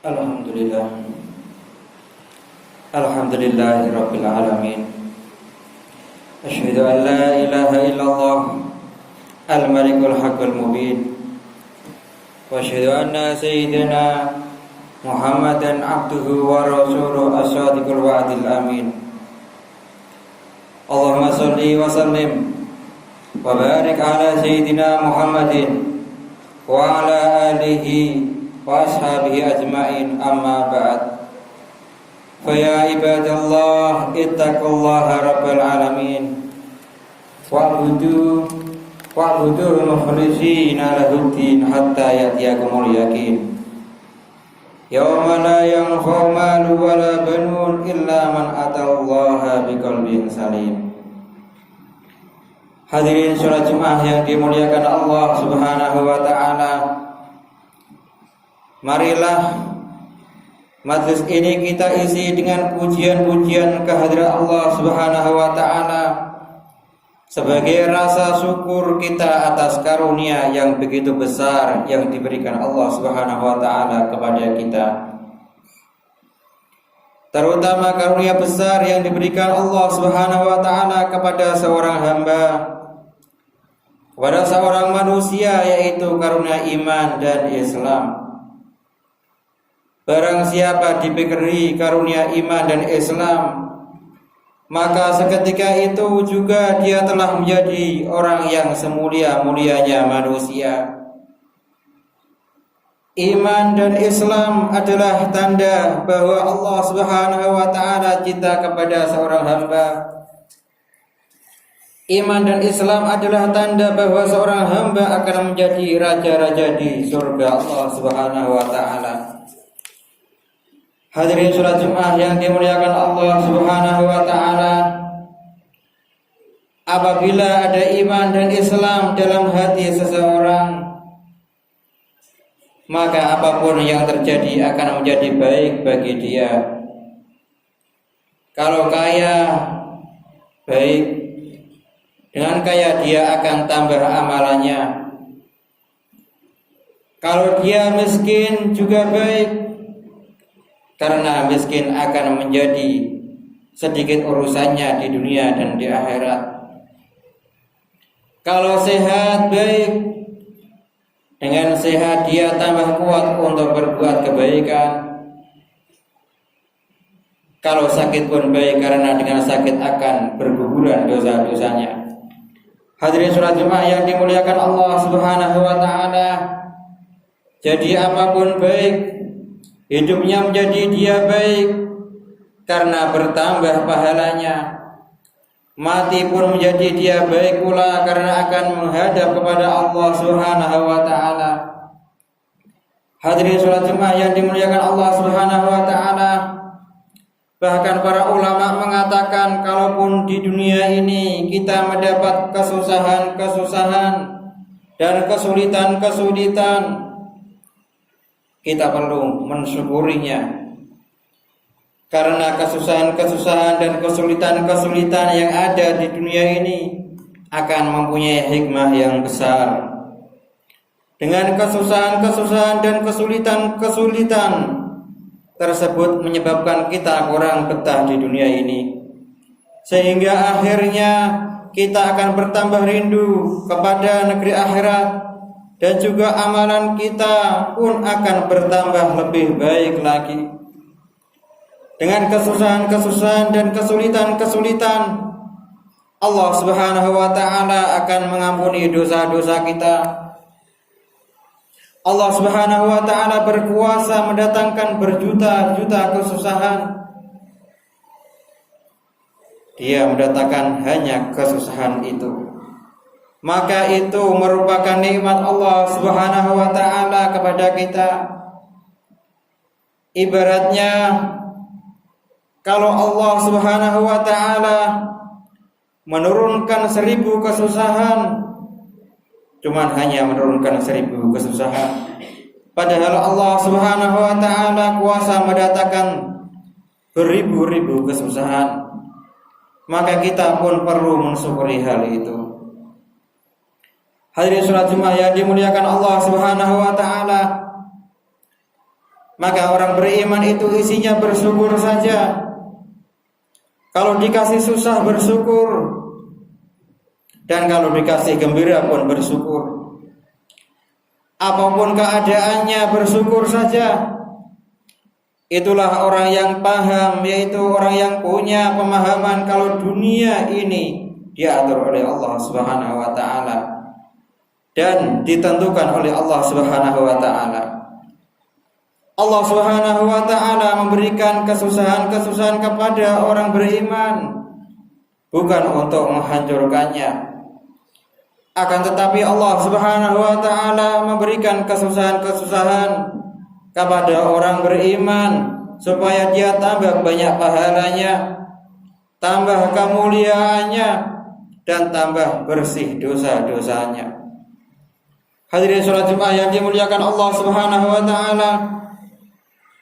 Alhamdulillah. Alhamdulillahirabbil alamin. Asyhadu an la ilaha illallah al-malikul haqqul mubin. Wa asyhadu anna sayyidina Muhammadan abduhu wa rasuluhu as-sadiqul wa'dil amin. Allahumma shalli wa sallim wa barik ala sayyidina Muhammadin wa ala alihi wa ashabihi ajma'in, amma ba'd. Faya ibadallah ittaqullaha rabbal alamin wa'budu mukhlishina lahuddin hatta ya'tiyakumul yaqin. Yawma la yanfa'u malun wala banun illa man atallaha biqalbin salim. Hadirin sholat Jumat yang dimuliakan Allah Subhanahu wa taala. Marilah majlis ini kita isi dengan pujian-pujian kehadirat Allah Subhanahu wa taala sebagai rasa syukur kita atas karunia yang begitu besar yang diberikan Allah Subhanahu wa taala kepada kita. Terutama karunia besar yang diberikan Allah Subhanahu wa taala kepada seorang hamba, kepada seorang manusia, yaitu karunia iman dan Islam. Barang siapa diberi karunia iman dan Islam, maka seketika itu juga dia telah menjadi orang yang semulia-mulianya manusia. Iman dan Islam adalah tanda bahwa Allah Subhanahu wa taala cinta kepada seorang hamba. Iman dan Islam adalah tanda bahwa seorang hamba akan menjadi raja-raja di surga Allah Subhanahu wa taala. Hadirin sholat Jumat yang dimuliakan Allah Subhanahu wa taala, apabila ada iman dan Islam dalam hati seseorang, maka apapun yang terjadi akan menjadi baik bagi dia. Kalau kaya, baik. Dengan kaya dia akan tambah amalannya. Kalau dia miskin juga baik, karena miskin akan menjadi sedikit urusannya di dunia dan di akhirat. Kalau sehat, baik. Dengan sehat dia tambah kuat untuk berbuat kebaikan. Kalau sakit pun baik, karena dengan sakit akan berguguran dosa-dosanya. Hadirin sholat Jumat yang dimuliakan Allah Subhanahu wa taala, jadi apapun baik, hidupnya menjadi dia baik karena bertambah pahalanya. Mati pun menjadi dia baik pula karena akan menghadap kepada Allah Subhanahu wa taala. Hadirin sholat Jumat yang dimuliakan Allah Subhanahu wa taala, bahkan para ulama mengatakan kalaupun di dunia ini kita mendapat kesusahan-kesusahan dan kesulitan-kesulitan, kita perlu mensyukurinya. Karena kesusahan-kesusahan dan kesulitan-kesulitan yang ada di dunia ini akan mempunyai hikmah yang besar. Dengan kesusahan-kesusahan dan kesulitan-kesulitan tersebut menyebabkan kita kurang betah di dunia ini, sehingga akhirnya kita akan bertambah rindu kepada negeri akhirat, dan juga amalan kita pun akan bertambah lebih baik lagi. Dengan kesusahan-kesusahan dan kesulitan-kesulitan, Allah Subhanahu wa taala akan mengampuni dosa-dosa kita. Allah Subhanahu wa taala berkuasa mendatangkan berjuta-juta kesusahan. Dia mendatangkan hanya kesusahan itu. Maka itu merupakan nikmat Allah Subhanahu wa taala kepada kita. Ibaratnya kalau Allah Subhanahu wa taala menurunkan 1000 kesusahan, cuman hanya menurunkan 1000 kesusahan, padahal Allah Subhanahu wa taala kuasa mendatangkan beribu-ribu kesusahan, maka kita pun perlu mensyukuri hal itu. Hadirin sholat Jumat yang dimuliakan Allah Subhanahu wa taala, maka orang beriman itu isinya bersyukur saja. Kalau dikasih susah bersyukur, dan kalau dikasih gembira pun bersyukur. Apapun keadaannya bersyukur saja. Itulah orang yang paham, yaitu orang yang punya pemahaman kalau dunia ini diatur oleh Allah Subhanahu wa taala dan ditentukan oleh Allah Subhanahu wa taala. Allah Subhanahu wa taala memberikan kesusahan-kesusahan kepada orang beriman bukan untuk menghancurkannya. Akan tetapi Allah Subhanahu wa taala memberikan kesusahan-kesusahan kepada orang beriman supaya dia tambah banyak pahalanya, tambah kemuliaannya, dan tambah bersih dosa-dosanya. Hadirin salat Jumat yang dimuliakan Allah Subhanahu wa taala,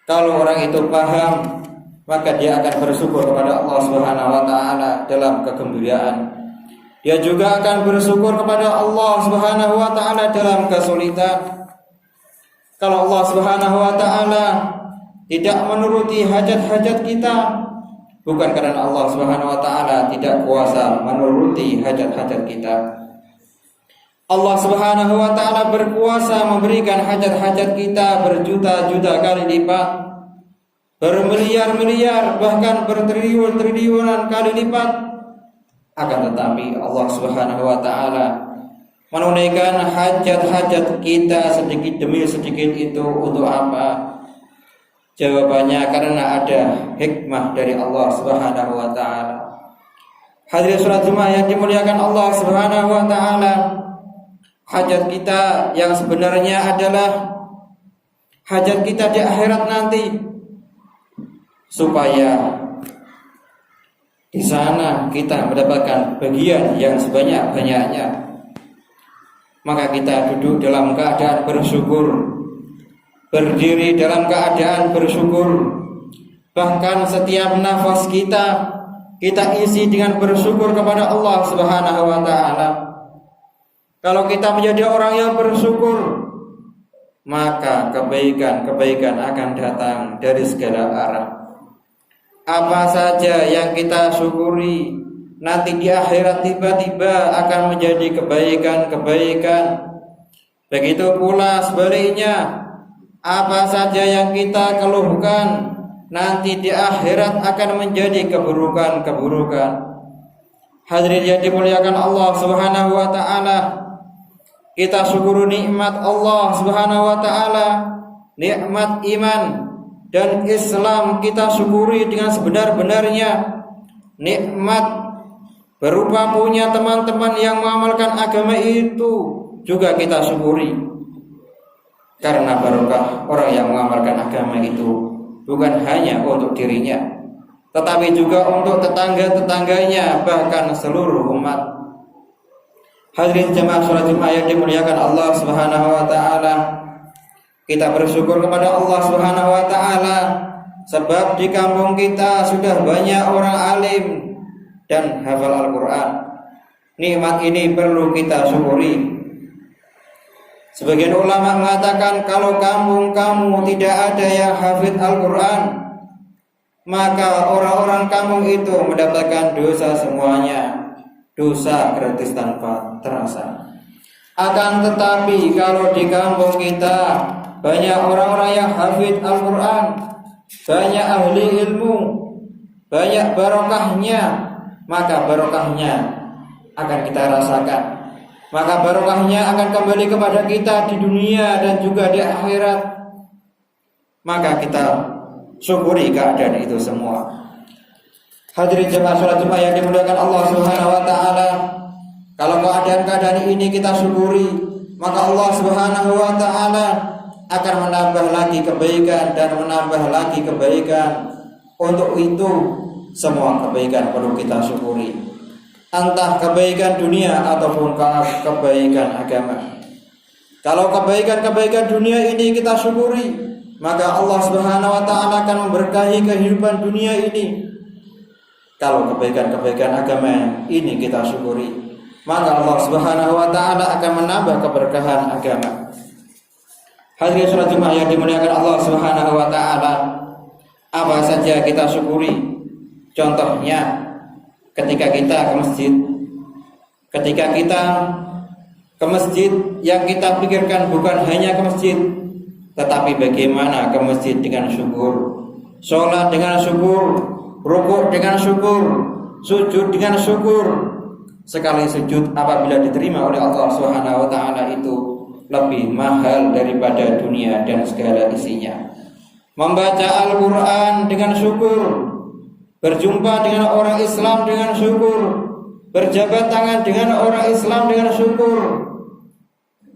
kalau orang itu paham, maka dia akan bersyukur kepada Allah Subhanahu wa taala dalam kegembiraan. Dia juga akan bersyukur kepada Allah Subhanahu wa taala dalam kesulitan. Kalau Allah Subhanahu wa taala tidak menuruti hajat-hajat kita, bukan karena Allah Subhanahu wa taala tidak kuasa menuruti hajat-hajat kita. Allah Subhanahu wa taala berkuasa memberikan hajat-hajat kita berjuta-juta kali lipat, bermiliar-miliar, bahkan bertriliun-triliunan kali lipat. Akan tetapi Allah Subhanahu wa taala menunaikan hajat-hajat kita sedikit demi sedikit itu untuk apa? Jawabannya karena ada hikmah dari Allah Subhanahu wa taala. Hadirin salat Jumat yang dimuliakan Allah Subhanahu wa taala, hajat kita yang sebenarnya adalah hajat kita di akhirat nanti, supaya di sana kita mendapatkan bagian yang sebanyak-banyaknya. Maka kita duduk dalam keadaan bersyukur, berdiri dalam keadaan bersyukur. Bahkan setiap nafas kita isi dengan bersyukur kepada Allah Subhanahu wa taala. Kalau kita menjadi orang yang bersyukur, maka kebaikan-kebaikan akan datang dari segala arah. Apa saja yang kita syukuri, nanti di akhirat tiba-tiba akan menjadi kebaikan-kebaikan. Begitu pula sebaliknya, apa saja yang kita keluhkan, nanti di akhirat akan menjadi keburukan-keburukan. Hadirin yang dimuliakan Allah Subhanahu wa taala, kita syukuri nikmat Allah Subhanahu wa taala, nikmat iman dan Islam kita syukuri dengan sebenar-benarnya. Nikmat berupa punya teman-teman yang mengamalkan agama itu juga kita syukuri. Karena barokah orang yang mengamalkan agama itu bukan hanya untuk dirinya, tetapi juga untuk tetangga-tetangganya, bahkan seluruh umat. Hadirin jemaah salat Jumat yang dimuliakan Allah Subhanahu wa taala, kita bersyukur kepada Allah Subhanahu wa taala sebab di kampung kita sudah banyak orang alim dan hafal Al-Qur'an. Nikmat ini perlu kita syukuri. Sebagian ulama mengatakan kalau kampung kamu tidak ada yang hafid Al-Qur'an, maka orang-orang kampung itu mendapatkan dosa semuanya, dosa gratis tanpa terasa. Akan tetapi kalau di kampung kita banyak orang-orang yang hafid Al-Qur'an, banyak ahli ilmu, banyak barokahnya, maka barokahnya akan kita rasakan. Maka barokahnya akan kembali kepada kita di dunia dan juga di akhirat. Maka kita syukuri keadaan itu semua. Hadirin jemaah salat Jumat yang dimuliakan Allah Subhanahu wa taala, kalau keadaan-keadaan ini kita syukuri, maka Allah Subhanahu wa taala akan menambah lagi kebaikan dan menambah lagi kebaikan. Untuk itu semua kebaikan perlu kita syukuri, entah kebaikan dunia ataupun kebaikan agama. Kalau kebaikan-kebaikan dunia ini kita syukuri, maka Allah Subhanahu wa taala akan memberkahi kehidupan dunia ini. Kalau kebaikan-kebaikan agama ini kita syukuri, maka Allah Subhanahu wa taala akan menambah keberkahan agama. Hadirin salat Jumat yang dimuliakan Allah Subhanahu wa taala, apa saja kita syukuri. Contohnya ketika kita ke masjid. Ketika kita ke masjid, yang kita pikirkan bukan hanya ke masjid, tetapi bagaimana ke masjid dengan syukur, sholat dengan syukur, rukuk dengan syukur, sujud dengan syukur. Sekali sujud apabila diterima oleh Allah Subhanahu wa taala itu lebih mahal daripada dunia dan segala isinya. Membaca Al-Quran dengan syukur, berjumpa dengan orang Islam dengan syukur, berjabat tangan dengan orang Islam dengan syukur.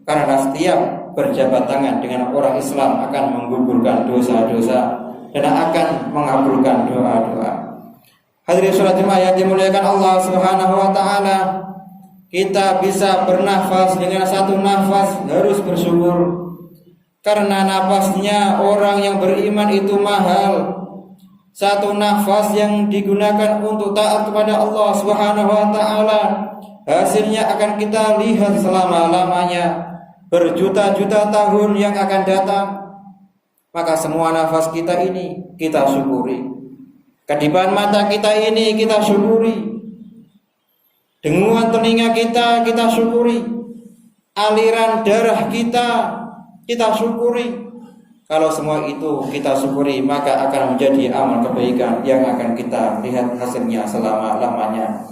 Karena setiap berjabat tangan dengan orang Islam akan menggugurkan dosa-dosa dan akan mengabulkan doa-doa. Hadirin salat Jumat yang dimuliakan Allah Subhanahu wa taala, kita bisa bernafas dengan satu nafas harus bersyukur. Karena nafasnya orang yang beriman itu mahal. Satu nafas yang digunakan untuk taat kepada Allah Subhanahu wa taala, hasilnya akan kita lihat selama-lamanya, berjuta-juta tahun yang akan datang. Maka semua nafas kita ini kita syukuri. Kedipan mata kita ini kita syukuri. Dengungan telinga kita syukuri. Aliran darah kita syukuri. Kalau semua itu kita syukuri, maka akan menjadi amal kebaikan yang akan kita lihat hasilnya selama-lamanya.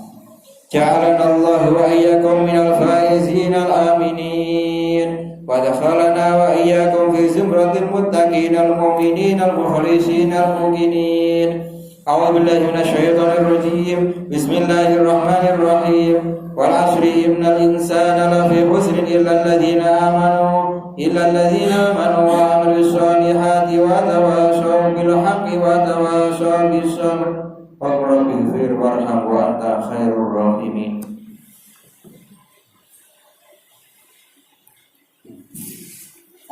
Ja'alanallahu wa iyyakum minal faizin al-aminin wa dakhalana wa iyyakum fi zumratil muttaqin al-mu'minin al-mukhlisin al-muqinin. A'udzu billahi minasyaitonir rajim. Bismillahirrahmanirrahim. Wal 'ashri innal insana lafi khusrin illa alladziina amanu wa 'amilus solihati wa tawashaw bil haqqi wa tawashaw bis sabr. Rabbighfir warham wa anta khairur rahimin.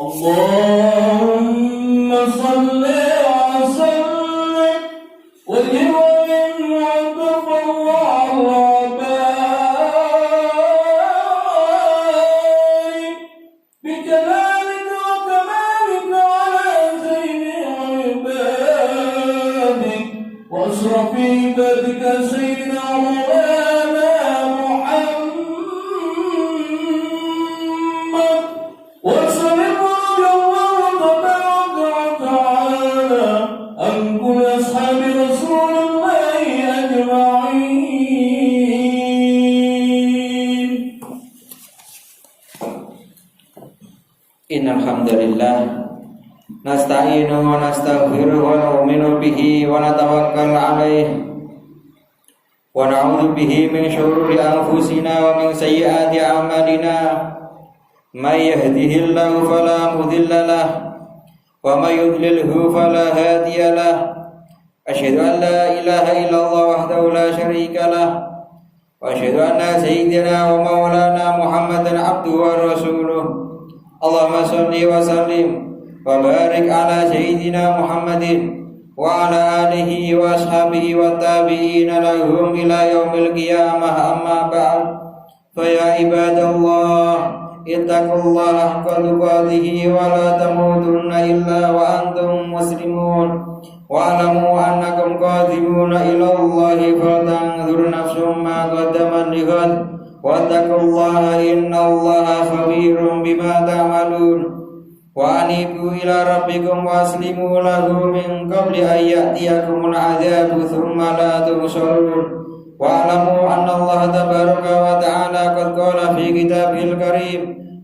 Allahumma shalli ala sayyidina wa Alhamdulillah nasta'inu wa nastaghfiruhu wa nu'minu bihi wa natawakkal 'alaihi wa na'udzu bihi min shururi anfusina wa min sayyiati a'malina. May yahdihillahu fala mudilla lahu wa may yudlilhu fala hadiya lahu. Asyhadu an la ilaha illallah wahdahu la syarika lahu wa asyhadu anna sayyidina wa maulana Muhammadan abduhu wa rasuluh. Allahumma shalli wa sallim wa barik ala sayyidina Muhammadin wa ala alihi wa ashabihi wa tabi'ina lahum ila yaumil qiyamah. Amma ba'd. Fa ya ibadallah, ittaqullaha haqqa tuqatih wa la tamutunna illa wa antum muslimun. Wa alamu annakum qadimuna ila Allahi fatanzur nafsum ma qaddamat lighad. Wattaqullaha innallaha khabirum bima ta'malun. Wa anibu ila rabbikum waslimu lahu min qabli an ya'tiyakumul 'adzabu thumma la tunsarun. Wa alamu annallaha tabaraka wa ta'ala qad qala fi kitabihil karim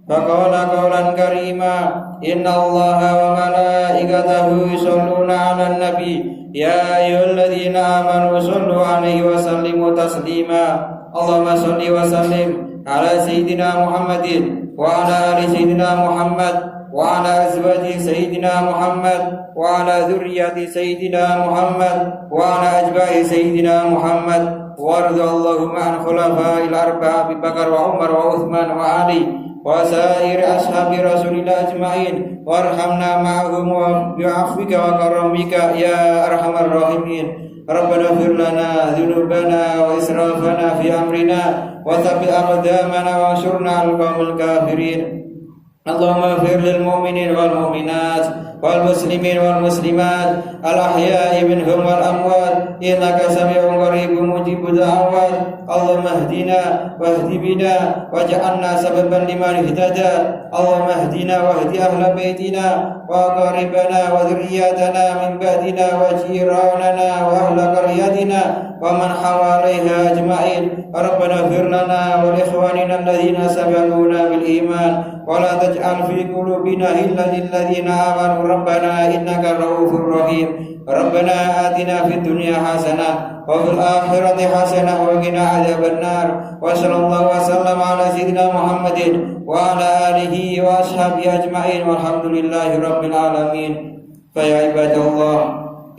faqala qawlan karima innallaha wa malaikatahu yusholluna 'alan nabi ya ayyuhalladzina amanu shallu 'alaihi wa sallimu taslima. Allahumma shalli wa sallim ala sayyidina Muhammadin wa ala ali sayyidina Muhammad wa ala azwaji sayyidina Muhammad wa ala dzurriyyati sayyidina Muhammad wa ala ajba'i sayyidina Muhammad wa radhiyallahu an khulafa'il arba'a Abu Bakar wa Umar wa Utsman wa Ali wa sa'iri ashabi Rasulillah ajma'in warhamna ma'ahum wa bi'afwika wa karamika ya arhamar rahimin. Rabbana ighfir lana dzunubana wa israfana fi amrina wa thabbit aqdamana wa ansurna 'alal qaumil kafirin. اللهم اغفر للمؤمنين والمؤمنات والمسلمين والمسلمات الأحياء منهم والأموات إنك سميع قريب مجيب الدعوات. اللهم اهدنا واهد بنا واجعلنا سببا لمن اهتدى. اللهم اهدنا واهد أهل بيتنا وأقاربنا وذرياتنا من بعدنا وجيراننا وأهل قريتنا ومن حواليها أجمعين. ربنا اغفر لنا ولإخواننا الذين سبقونا بالإيمان ولا تجعل في قلوبنا غلا للذين آمنوا ربنا إنك رؤوف رحيم. ربنا آتنا في الدنيا حسنة وفي الآخرة حسنة وقنا عذاب النار. وصلى الله وسلم على سيدنا محمد وعلى آله وأصحابه أجمعين والحمد لله رب العالمين. فيا عباد الله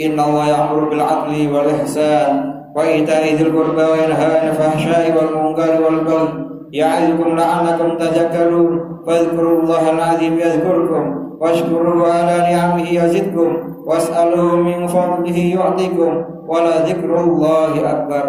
إن الله يأمر بالعدل والإحسان وإيتاء ذي القربى وينهى عن الفحشاء والمنكر والبغي يعظكم لعلكم تذكرون. فاذكروا الله العظيم يذكركم واشكروه على نعمه يزدكم واسألوه من فضله يعطيكم ولذكر الله أكبر.